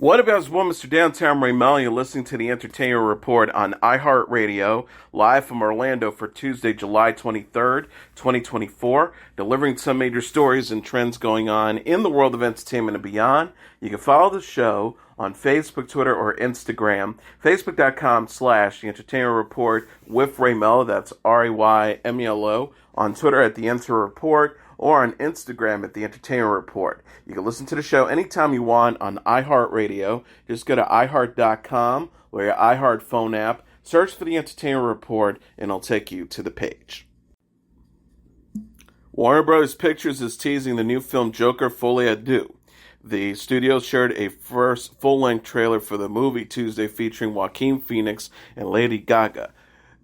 What about well, Mr. Downtown Melo? You're listening to the Entertainer Report on iHeartRadio, live from Orlando for Tuesday, July 23rd, 2024, delivering some major stories and trends going on in the world of entertainment and beyond. You can follow the show on Facebook, Twitter, or Instagram. Facebook.com/The Entertainer Report with Ray Melo. That's RAYMELO. On Twitter at The Enter Report, or on Instagram at The Entertainer Report. You can listen to the show anytime you want on iHeartRadio. Just go to iHeart.com or your iHeart phone app, search for The Entertainer Report, and it'll take you to the page. Warner Bros. Pictures is teasing the new film Joker, Folie. The studio shared a first full-length trailer for the movie Tuesday featuring Joaquin Phoenix and Lady Gaga.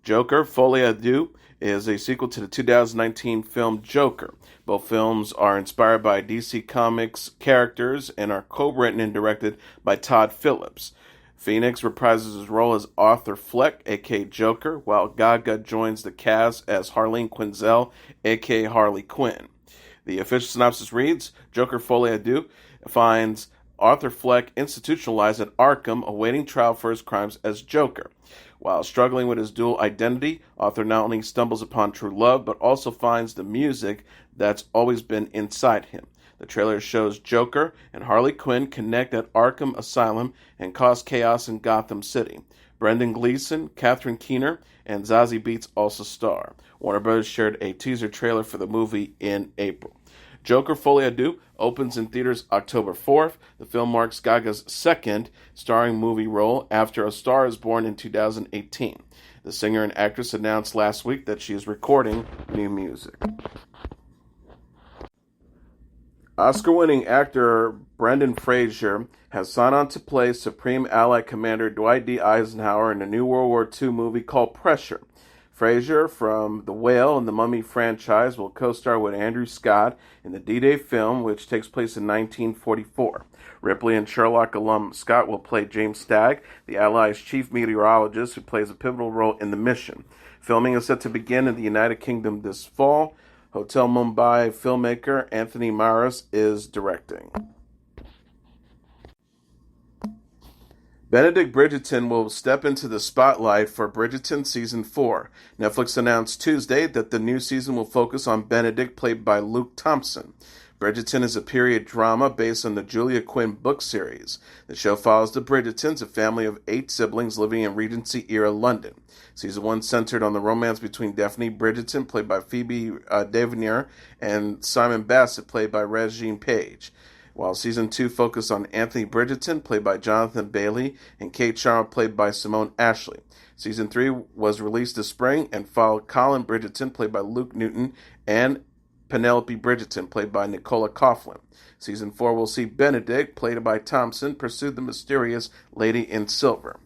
Joker, Folie is a sequel to the 2019 film Joker. Both films are inspired by DC Comics characters and are co-written and directed by Todd Phillips. Phoenix reprises his role as Arthur Fleck, a.k.a. Joker, while Gaga joins the cast as Harleen Quinzel, a.k.a. Harley Quinn. The official synopsis reads, Joker Folie finds Arthur Fleck institutionalized at Arkham, awaiting trial for his crimes as Joker. While struggling with his dual identity, Arthur not only stumbles upon true love, but also finds the music that's always been inside him. The trailer shows Joker and Harley Quinn connect at Arkham Asylum and cause chaos in Gotham City. Brendan Gleeson, Catherine Keener, and Zazie Beetz also star. Warner Bros. Shared a teaser trailer for the movie in April. Joker Folie opens in theaters October 4th. The film marks Gaga's second starring movie role after A Star is Born in 2018. The singer and actress announced last week that she is recording new music. Oscar-winning actor Brendan Fraser has signed on to play Supreme Allied Commander Dwight D. Eisenhower in a new World War II movie called Pressure. Fraser from The Whale and the Mummy franchise will co-star with Andrew Scott in the D-Day film, which takes place in 1944. Ripley and Sherlock alum Scott will play James Stagg, the Allies' chief meteorologist who plays a pivotal role in the mission. Filming is set to begin in the United Kingdom this fall. Hotel Mumbai filmmaker Anthony Maras is directing. Benedict Bridgerton will step into the spotlight for Bridgerton Season 4. Netflix announced Tuesday that the new season will focus on Benedict, played by Luke Thompson. Bridgerton is a period drama based on the Julia Quinn book series. The show follows the Bridgertons, a family of 8 siblings living in Regency-era London. Season 1 centered on the romance between Daphne Bridgerton, played by Phoebe Devanir, and Simon Bassett, played by Regine Page. While Season 2 focused on Anthony Bridgerton, played by Jonathan Bailey, and Kate Sharma, played by Simone Ashley. Season 3 was released this spring and followed Colin Bridgerton, played by Luke Newton, and Penelope Bridgerton, played by Nicola Coughlan. Season 4 will see Benedict, played by Thompson, pursue the mysterious Lady in Silver.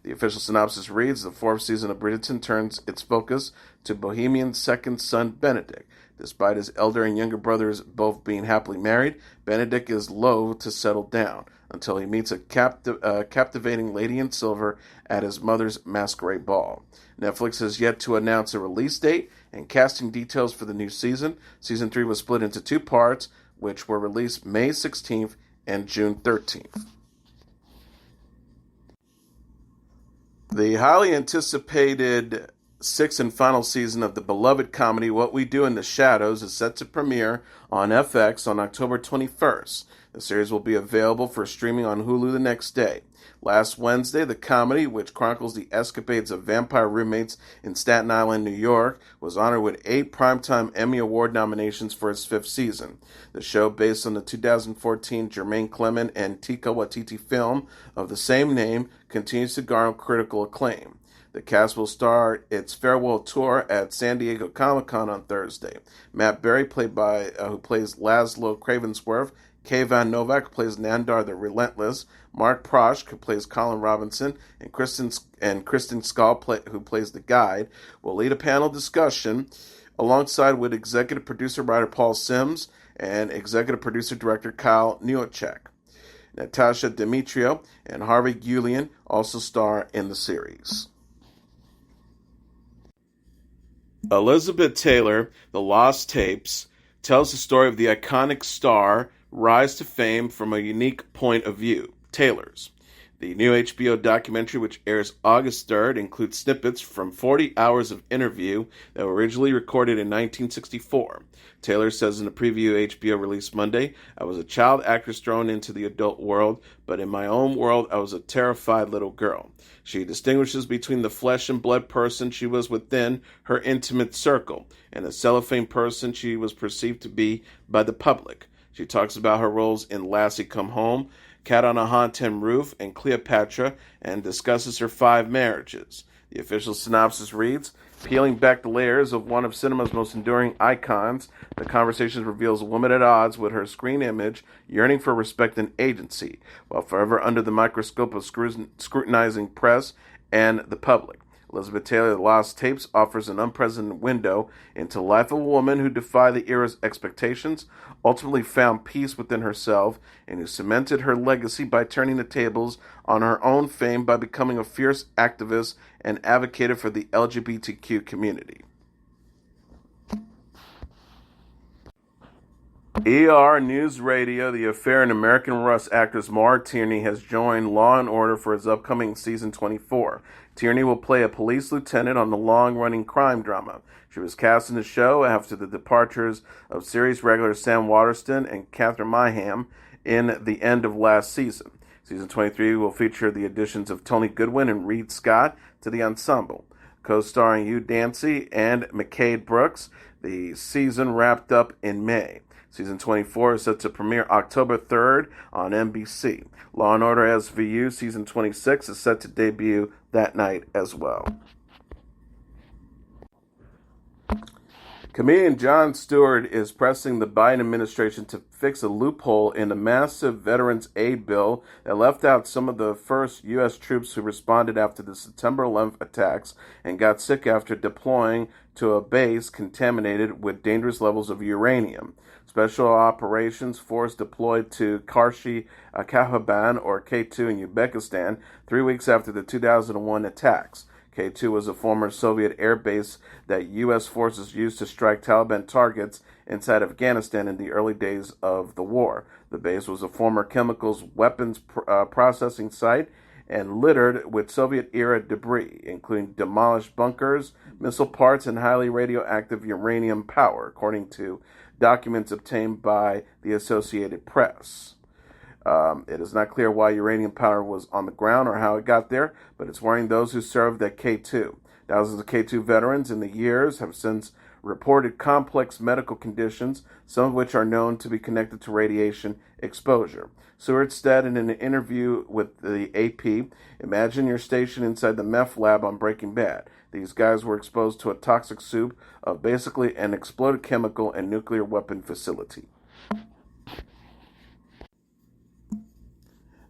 The official synopsis reads, the 4th season of Bridgerton turns its focus to Bohemian's second son, Benedict. Despite his elder and younger brothers both being happily married, Benedict is loath to settle down until he meets a captivating Lady in Silver at his mother's masquerade ball. Netflix has yet to announce a release date and casting details for the new season. Season 3 was split into 2 parts, which were released May 16th and June 13th. The highly anticipated 6th and final season of the beloved comedy What We Do in the Shadows is set to premiere on FX on October 21st. The series will be available for streaming on Hulu the next day. Last Wednesday, the comedy, which chronicles the escapades of vampire roommates in Staten Island, New York, was honored with 8 Primetime Emmy Award nominations for its 5th season. The show, based on the 2014 Jermaine Clement and Tika Waititi film of the same name, continues to garner critical acclaim. The cast will start its farewell tour at San Diego Comic-Con on Thursday. Matt Berry, who plays Laszlo Cravensworth, Kay Van Novak, who plays Nandar the Relentless, Mark Prosh, who plays Colin Robinson, and Kristen Schaal, who plays the Guide, will lead a panel discussion alongside with executive producer-writer Paul Sims and executive producer-director Kyle Neochek. Natasha Demetrio and Harvey Guillen also star in the series. Elizabeth Taylor, The Lost Tapes, tells the story of the iconic star rise to fame from a unique point of view. Taylors. The new HBO documentary, which airs August 3rd, includes snippets from 40 hours of interview that were originally recorded in 1964. Taylor says in a preview HBO released Monday, "I was a child actress thrown into the adult world, but in my own world, I was a terrified little girl." She distinguishes between the flesh and blood person she was within her intimate circle and the cellophane person she was perceived to be by the public. She talks about her roles in Lassie Come Home, Cat on a Haunted Roof, and Cleopatra, and discusses her 5 marriages. The official synopsis reads, "Peeling back the layers of one of cinema's most enduring icons, the conversation reveals a woman at odds with her screen image, yearning for respect and agency, while forever under the microscope of scrutinizing press and the public. Elizabeth Taylor's Lost Tapes offers an unprecedented window into the life of a woman who defied the era's expectations, ultimately found peace within herself, and who cemented her legacy by turning the tables on her own fame by becoming a fierce activist and advocator for the LGBTQ community." ER News Radio, The Affair, and American Rust actress Maura Tierney has joined Law & Order for its upcoming season 24. Tierney will play a police lieutenant on the long-running crime drama. She was cast in the show after the departures of series regulars Sam Waterston and Catherine Myham in the end of last season. Season 23 will feature the additions of Tony Goodwin and Reed Scott to the ensemble. Co-starring Hugh Dancy and McCade Brooks, the season wrapped up in May. Season 24 is set to premiere October 3rd on NBC. Law & Order SVU Season 26 is set to debut that night as well. Comedian Jon Stewart is pressing the Biden administration to fix a loophole in the massive Veterans Aid bill that left out some of the first U.S. troops who responded after the September 11th attacks and got sick after deploying to a base contaminated with dangerous levels of uranium. Special Operations Force deployed to Karshi Kahaban, or K2, in Uzbekistan 3 weeks after the 2001 attacks. K2 was a former Soviet air base that U.S. forces used to strike Taliban targets inside Afghanistan in the early days of the war. The base was a former chemicals weapons processing site and littered with Soviet-era debris, including demolished bunkers, missile parts, and highly radioactive uranium power, according to documents obtained by the Associated Press. It is not clear why uranium power was on the ground or how it got there, but it's worrying those who served at K2. Thousands of K2 veterans in the years have since reported complex medical conditions, some of which are known to be connected to radiation exposure. Stewart said in an interview with the AP, "Imagine you're stationed inside the meth lab on Breaking Bad. These guys were exposed to a toxic soup of basically an exploded chemical and nuclear weapon facility."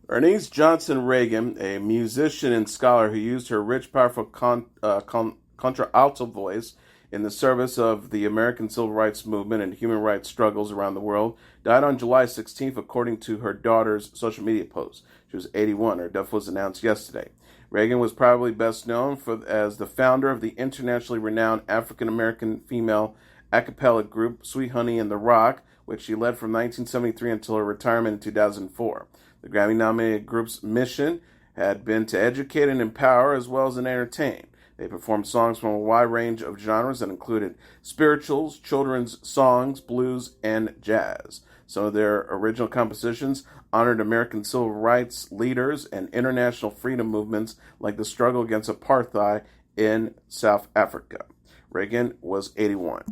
Bernice Johnson Reagon, a musician and scholar who used her rich, powerful contralto voice in the service of the American civil rights movement and human rights struggles around the world, died on July 16th, according to her daughter's social media post. She was 81. Her death was announced yesterday. Reagon was probably best known as the founder of the internationally renowned African-American female a cappella group Sweet Honey in the Rock, which she led from 1973 until her retirement in 2004. The Grammy-nominated group's mission had been to educate and empower as well as entertain. They performed songs from a wide range of genres that included spirituals, children's songs, blues, and jazz. Some of their original compositions honored American civil rights leaders and international freedom movements like the struggle against apartheid in South Africa. Reagon was 81.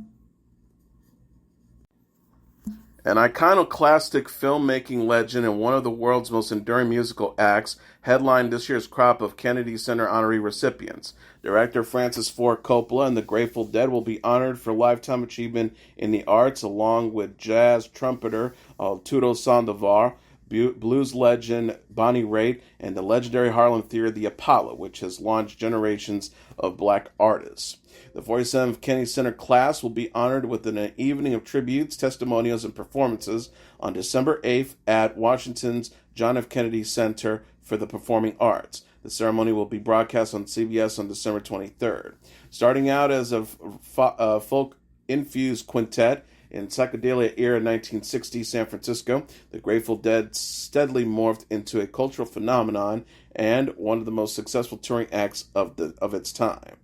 An iconoclastic filmmaking legend and one of the world's most enduring musical acts headlined this year's crop of Kennedy Center honoree recipients. Director Francis Ford Coppola and the Grateful Dead will be honored for lifetime achievement in the arts, along with jazz trumpeter Arturo Sandoval, blues legend Bonnie Raitt, and the legendary Harlem Theater, The Apollo, which has launched generations of black artists. The 47th Kennedy Center class will be honored with an evening of tributes, testimonials, and performances on December 8th at Washington's John F. Kennedy Center for the Performing Arts. The ceremony will be broadcast on CBS on December 23rd. Starting out as a folk-infused quintet In psychedelia era 1960 San Francisco, the Grateful Dead steadily morphed into a cultural phenomenon and one of the most successful touring acts of its time.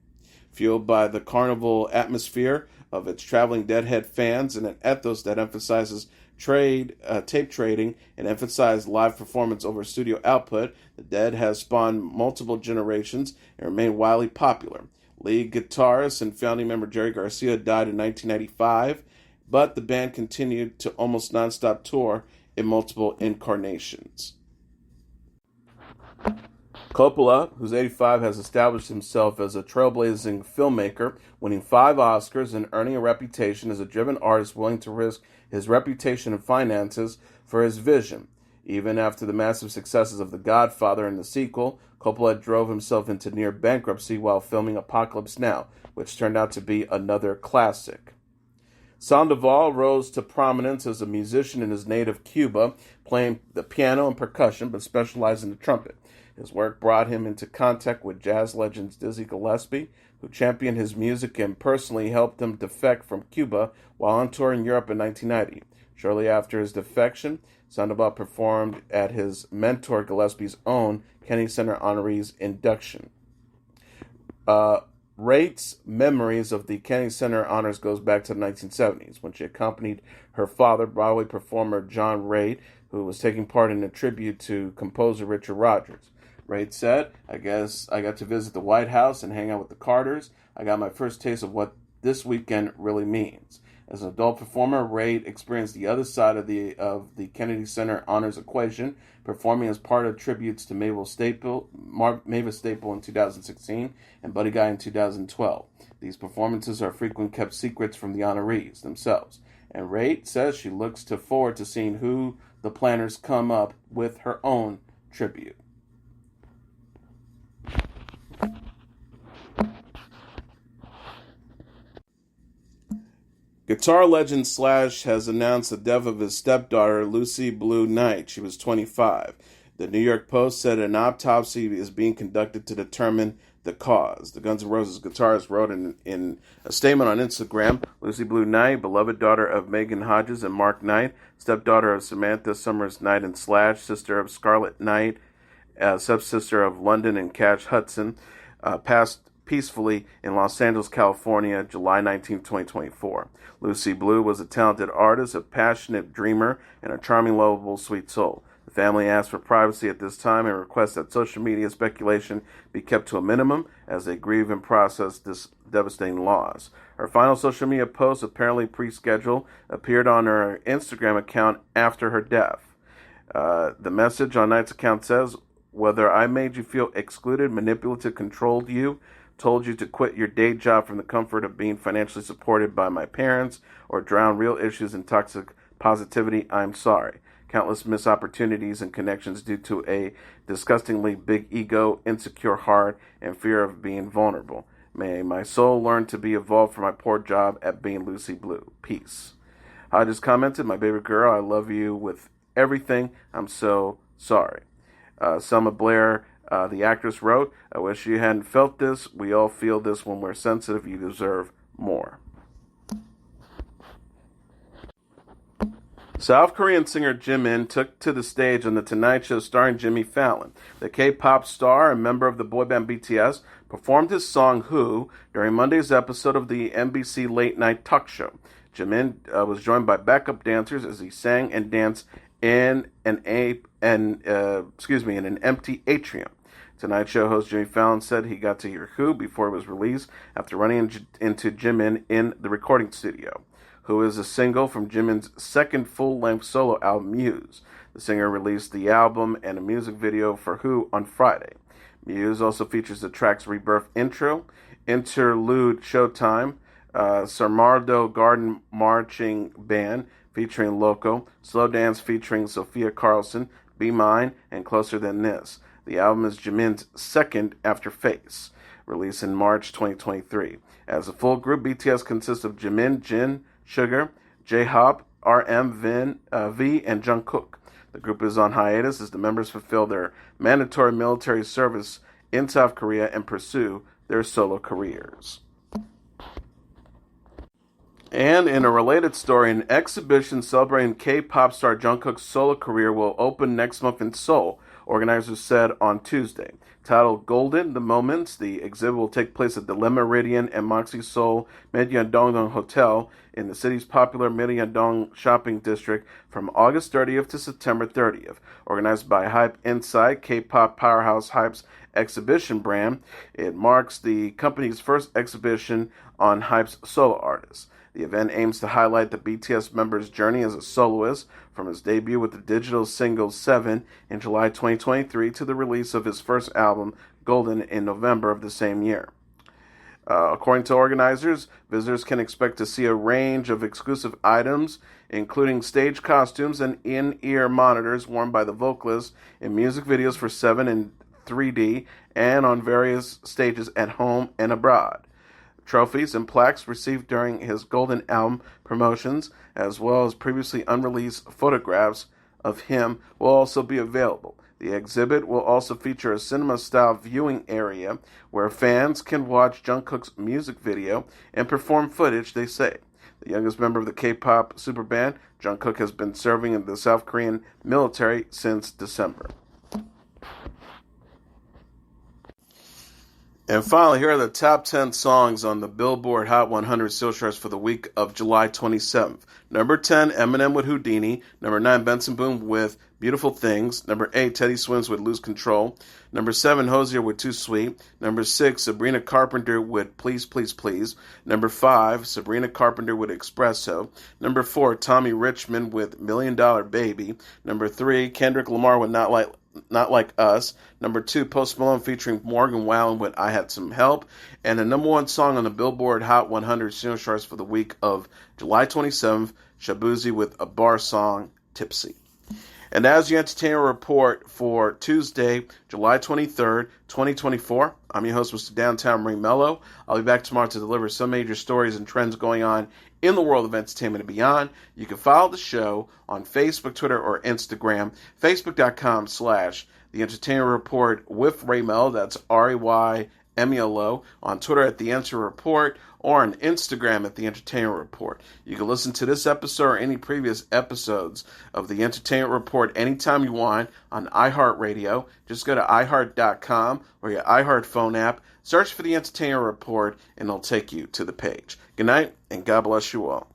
Fueled by the carnival atmosphere of its traveling Deadhead fans and an ethos that emphasizes tape trading and emphasized live performance over studio output, the Dead has spawned multiple generations and remain wildly popular. Lead guitarist and founding member Jerry Garcia died in 1995, but the band continued to almost non-stop tour in multiple incarnations. Coppola, who's 85, has established himself as a trailblazing filmmaker, winning 5 Oscars and earning a reputation as a driven artist willing to risk his reputation and finances for his vision. Even after the massive successes of The Godfather and the sequel, Coppola drove himself into near bankruptcy while filming Apocalypse Now, which turned out to be another classic. Sandoval rose to prominence as a musician in his native Cuba, playing the piano and percussion, but specialized in the trumpet. His work brought him into contact with jazz legends Dizzy Gillespie, who championed his music and personally helped him defect from Cuba while on tour in Europe in 1990. Shortly after his defection, Sandoval performed at his mentor Gillespie's own Kennedy Center honorees induction. Raitt's memories of the Kennedy Center honors goes back to the 1970s, when she accompanied her father, Broadway performer John Raitt, who was taking part in a tribute to composer Richard Rodgers. Raitt said, "I guess I got to visit the White House and hang out with the Carters. I got my first taste of what this weekend really means." As an adult performer, Raitt experienced the other side of the Kennedy Center honors equation, performing as part of tributes to Mavis Staple in 2016 and Buddy Guy in 2012. These performances are frequently kept secrets from the honorees themselves. And Raitt says she looks forward to seeing who the planners come up with her own tribute. Guitar legend Slash has announced the death of his stepdaughter, Lucy Blue Knight. She was 25. The New York Post said an autopsy is being conducted to determine the cause. The Guns N' Roses guitarist wrote in a statement on Instagram, "Lucy Blue Knight, beloved daughter of Megan Hodges and Mark Knight, stepdaughter of Samantha Summers Knight and Slash, sister of Scarlett Knight, stepsister of London and Cash Hudson, passed peacefully in Los Angeles, California, July 19, 2024. Lucy Blue was a talented artist, a passionate dreamer, and a charming, lovable, sweet soul. The family asked for privacy at this time and requests that social media speculation be kept to a minimum as they grieve and process this devastating loss." Her final social media post, apparently pre-scheduled, appeared on her Instagram account after her death. The message on Knight's account says, "Whether I made you feel excluded, manipulative, controlled you, told you to quit your day job from the comfort of being financially supported by my parents, or drown real issues in toxic positivity, I'm sorry. Countless missed opportunities and connections due to a disgustingly big ego, insecure heart, and fear of being vulnerable. May my soul learn to be evolved from my poor job at being Lucy Blue. Peace." Hodges commented, "My baby girl, I love you with everything. I'm so sorry." Selma Blair, the actress, wrote, "I wish you hadn't felt this. We all feel this when we're sensitive. You deserve more." South Korean singer Jimin took to the stage on The Tonight Show starring Jimmy Fallon. The K-pop star and member of the boy band BTS performed his song Who during Monday's episode of the NBC Late Night Talk Show. Jimin was joined by backup dancers as he sang and danced in an empty atrium. Tonight Show host Jimmy Fallon said he got to hear Who before it was released after running into Jimin in the recording studio. Who is a single from Jimin's second full-length solo album, Muse. The singer released the album and a music video for Who on Friday. Muse also features the track's Rebirth intro, Interlude Showtime, Sarmardo Garden Marching Band featuring Loco, Slow Dance featuring Sophia Carlson, Be Mine, and Closer Than This. The album is Jimin's second after Face, released in March 2023. As a full group, BTS consists of Jimin, Jin, Sugar, J-Hope, RM, V, and Jungkook. The group is on hiatus as the members fulfill their mandatory military service in South Korea and pursue their solo careers. And in a related story, an exhibition celebrating K-pop star Jungkook's solo career will open next month in Seoul, organizers said on Tuesday. Titled Golden, The Moments, the exhibit will take place at the Le Méridien and Moxie Seoul Myeongdong Hotel in the city's popular Myeongdong shopping district from August 30th to September 30th. Organized by Hype Inside, K-pop powerhouse Hype's exhibition brand, it marks the company's first exhibition on Hype's solo artists. The event aims to highlight the BTS member's journey as a soloist, from his debut with the digital single 7 in July 2023 to the release of his first album, Golden, in November of the same year. According to organizers, visitors can expect to see a range of exclusive items, including stage costumes and in-ear monitors worn by the vocalist in music videos for 7 in 3D and on various stages at home and abroad. Trophies and plaques received during his Golden album promotions, as well as previously unreleased photographs of him, will also be available. The exhibit will also feature a cinema-style viewing area where fans can watch Jungkook's music video and perform footage, they say. The youngest member of the K-pop superband, Jungkook, has been serving in the South Korean military since December. And finally, here are the top 10 songs on the Billboard Hot 100 sales charts for the week of July 27th. Number 10, Eminem with Houdini. Number 9, Benson Boone with Beautiful Things. Number 8, Teddy Swims with Lose Control. Number 7, Hozier with Too Sweet. Number 6, Sabrina Carpenter with Please, Please, Please. Number 5, Sabrina Carpenter with Espresso. Number 4, Tommy Richmond with $1 Million Baby. Number 3, Kendrick Lamar with Not Like Us. Number 2, Post Malone featuring Morgan Wallen with I Had Some Help. And the number 1 song on the Billboard Hot 100 sales charts for the week of July 27th, Shabuzi with a bar song, Tipsy. And as your entertainment report for Tuesday, July 23rd, 2024, I'm your host, Mr. Downtown Melo. I'll be back tomorrow to deliver some major stories and trends going on in the world of entertainment and beyond. You can follow the show on Facebook, Twitter, or Instagram. Facebook.com/The Entertainment Report with Ray Melo. That's RAYMELO. On Twitter at The Enter Report, or on Instagram at The Entertainment Report. You can listen to this episode or any previous episodes of The Entertainment Report anytime you want on iHeartRadio. Just go to iHeart.com or your iHeart phone app, search for The Entertainment Report, and it'll take you to the page. Good night, and God bless you all.